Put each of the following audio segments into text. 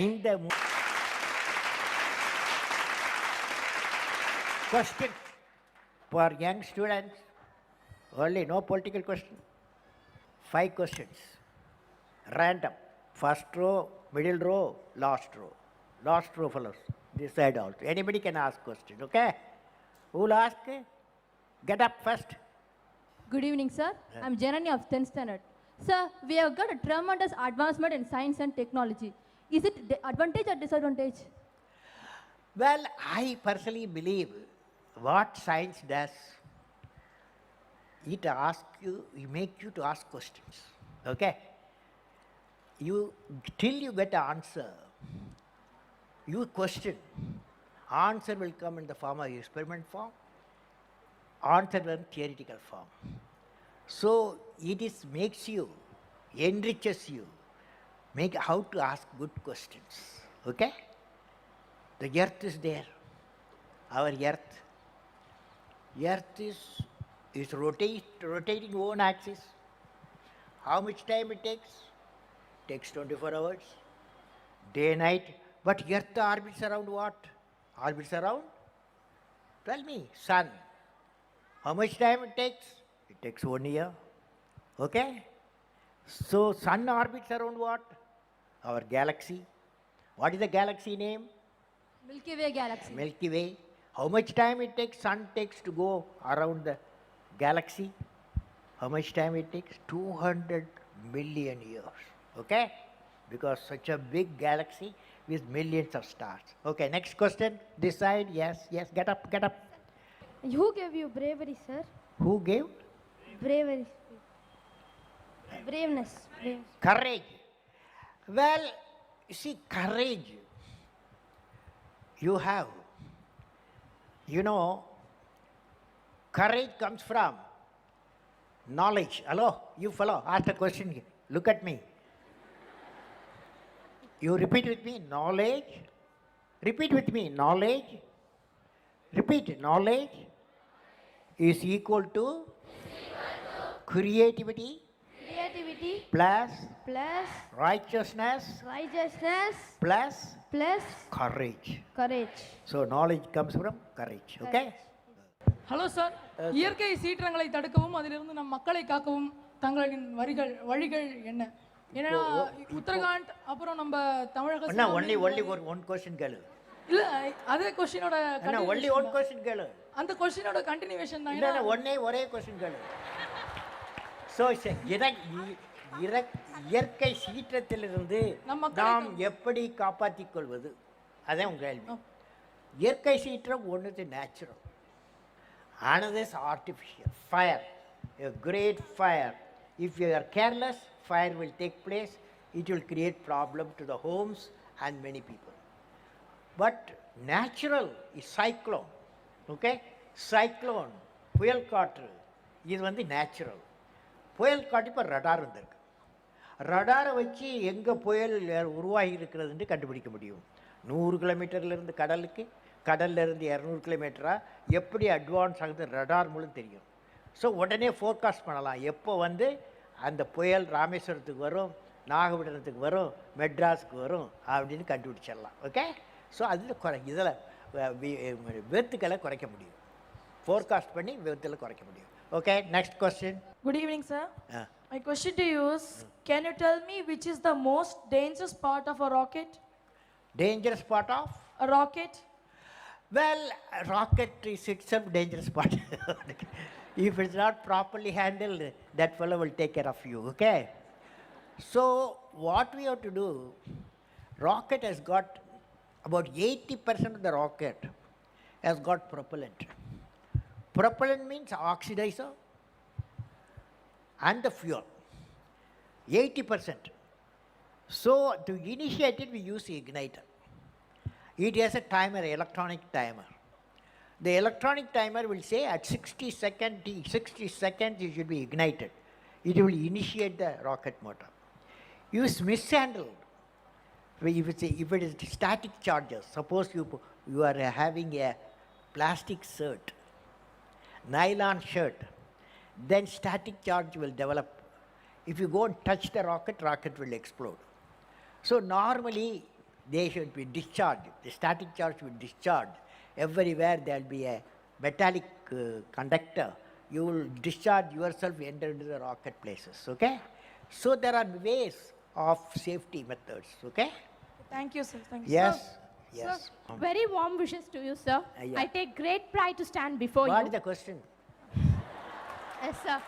இந்த question for young students, only no political question. 5 questions, random. First row, middle row, last row. Last row fellows, this side also. Anybody can ask questions, okay? Who will ask? Get up first. Good evening, sir. I'm Janani of 10th standard. Sir, we have got a tremendous advancement in science and technology. Is it advantage or disadvantage? Well, I personally believe what science does, it asks you, it makes you to ask questions, okay? You, till you get an answer, you question. Answer will come in the form of experiment form, answer in theoretical form. So it is makes you, enriches you, make how to ask good questions, okay? The earth is there, our earth. Earth is rotating own axis. How much time it takes? Takes 24 hours, day night. But earth orbits around what? Orbits around? Tell me, sun. How much time it takes? It takes 1 year, okay? So sun orbits around what? Our galaxy. What is the galaxy name? Milky Way galaxy. Milky Way. How much time it takes, sun takes to go around the galaxy? How much time it takes? 200 million years, okay? Because such a big galaxy with millions of stars. Okay, next question. This side, yes, get up, get up. Who gave you bravery, sir? Who gave? Bravery. Braveness. Courage. Well, you see, courage you have. You know, courage comes from knowledge. Hello, you fellow, ask a question. Look at me. You repeat with me, knowledge. Repeat with me, knowledge. Repeat, knowledge is equal to creativity Creativity plus plus righteousness righteousness plus plus courage. courage. So knowledge comes from courage, okay? Hello sir, இயற்கை சீற்றங்களை தடுக்கவும் அதிலிருந்து நம் மக்களை காக்கவும் தங்களின் வழிகள் என்ன? ஏன்னா உத்தரகாண்ட் அப்புறம் நம்ம தமிழக அண்ணா only one question கேளு. இல்ல அதே क्वेश्चनோட அண்ணா only one question கேளு. அந்த क्वेश्चनோட கண்டினியூவேஷன் தான். இல்ல ஒரே question கேளு. So இயற்கை சீற்றத்திலிருந்து நாம் எப்படி காப்பாற்றிக் கொள்வது, அதான் உங்க கேள்வி. இயற்கை சீற்றம் ஒன்று natural, another is artificial. Fire, a great fire. If you are careless, fire will take place. It will create problem to the homes and many people. But natural is cyclone, okay? Cyclone, புயல் காற்று, இது வந்து natural. புயல் காற்று இப்போ radar வந்திருக்கு. ரடாரை வச்சு எங்கே புயல் உருவாகி இருக்கிறதுன்னு கண்டுபிடிக்க முடியும். 100 கிலோமீட்டர்லேருந்து கடலுக்கு, கடல்லேருந்து 200 கிலோமீட்டராக எப்படி அட்வான்ஸ் ஆகுது ரடார் மூலம் தெரியும். ஸோ உடனே ஃபோர்காஸ்ட் பண்ணலாம், எப்போ வந்து அந்த புயல் ராமேஸ்வரத்துக்கு வரும், நாகப்பட்டினத்துக்கு வரும், மெட்ராஸுக்கு வரும் அப்படின்னு கண்டுபிடிச்சிடலாம், ஓகே? ஸோ அதில் இதில் விபத்துக்களை குறைக்க முடியும், ஃபோர்காஸ்ட் பண்ணி விபத்தில் குறைக்க முடியும். Okay, next question. Good evening, sir. My question to you is, can you tell me which is the most dangerous part of a rocket? Dangerous part of? A rocket? Well, a rocket is itself dangerous part. If it's not properly handled, that fellow will take care of you, okay? So, what we have to do, rocket has got, about 80% of the rocket has got propellant. Propellant means oxidizer and the fuel, 80%. So to initiate it, we use igniter. It has a timer, electronic timer. The electronic timer will say at 60 seconds it should be ignited. It will initiate the rocket motor. If it's mishandled, if it is static charges, suppose you are having a plastic shirt, nylon shirt, then static charge will develop. If you go and touch the rocket, rocket will explode. So normally they should be discharged. The static charge should be discharged. Everywhere there will be a metallic conductor. You will discharge yourself, enter into the rocket places. Okay? So there are ways of safety methods. Okay? Thank you, sir. Thank you. Yes. Yes. Very warm wishes to you, sir. Yeah. I take great pride to stand before What you. is the question? Yes, sir.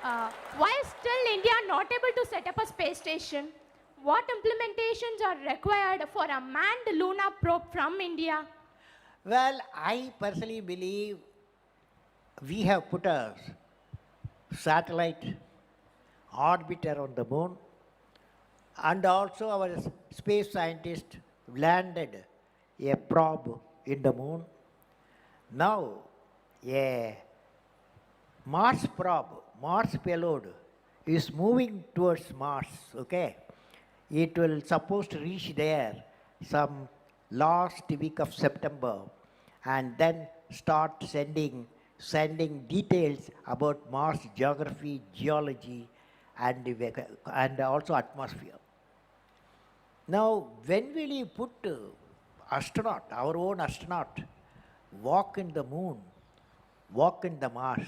Why is still India not able to set up a space station? What implementations are required for a manned lunar probe from India? Well, I personally believe we have put a satellite orbit around the moon, and also our space scientists landed a probe in the moon. Now, a Mars probe, Mars payload is moving towards Mars, okay? It will supposed to reach there some last week of September and then start sending details about Mars geography, geology, and also atmosphere. Now, when will you put astronaut, our own astronaut, walk in the moon, walk in the Mars?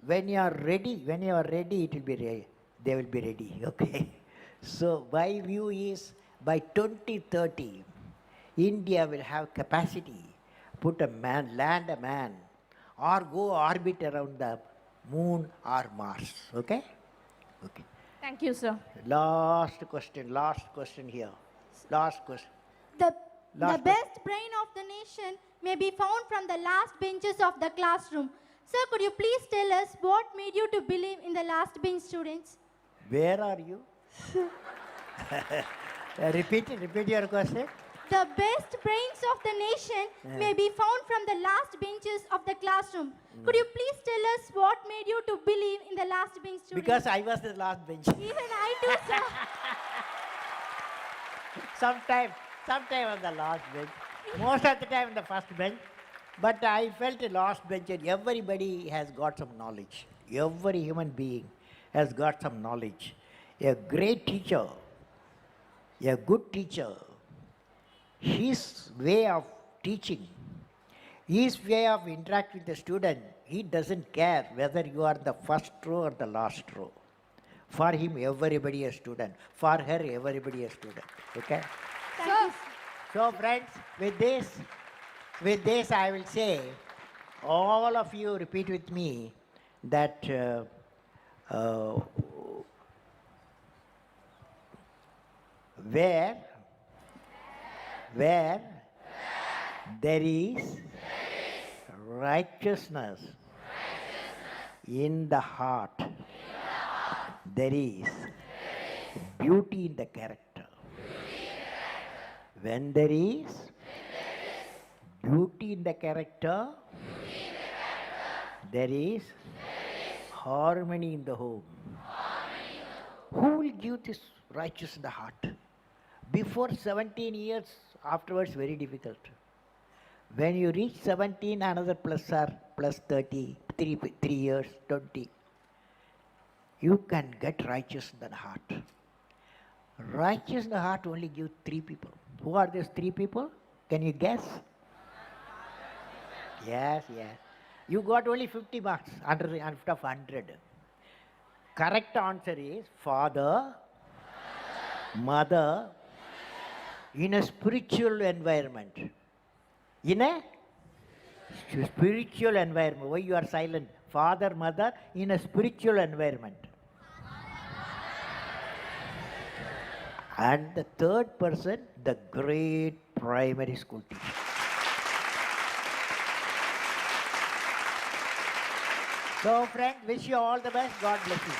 When you are ready, it will be ready. They will be ready. Okay. So my view is by 2030, India will have capacity, land a man, or go orbit around the moon or Mars. Okay? Okay. Thank you, sir. Last question here. Last question. The Last best brain of the nation may be found from the last benches of the classroom. Sir, could you please tell us what made you to believe in the last bench students? Where are you? Repeat your question. The best brains of the nation may be found from the last benches of the classroom. Could you please tell us what made you to believe in the last bench students? Because I was the last bench. Even I too, sir. Sometime on the last bench. Most of the time on the first bench. But I felt a last bench, and everybody has got some knowledge. Every human being has got some knowledge. A great teacher, a good teacher, his way of teaching, his way of interacting with the student, he doesn't care whether you are the first row or the last row. For him, everybody a student. For her, everybody a student. Okay? So friends, with this I will say, all of you repeat with me that where there is righteousness in the heart, there is beauty in the character. When there is beauty in the character, there is harmony in the home. Who will give this righteous in the heart? Before 17 years, afterwards, very difficult. When you reach 17, another plus 30, 3 years, 20, you can get righteous in the heart. Righteous in the heart only gives 3 people. Who are these 3 people? Can you guess? Yes. You got only 50 marks out of 100. Correct answer is father, mother, in a spiritual environment. In a spiritual environment. Why you are silent? Father, mother, in a spiritual environment. And the third person, the great primary school teacher. So friends, wish you all the best. God bless you.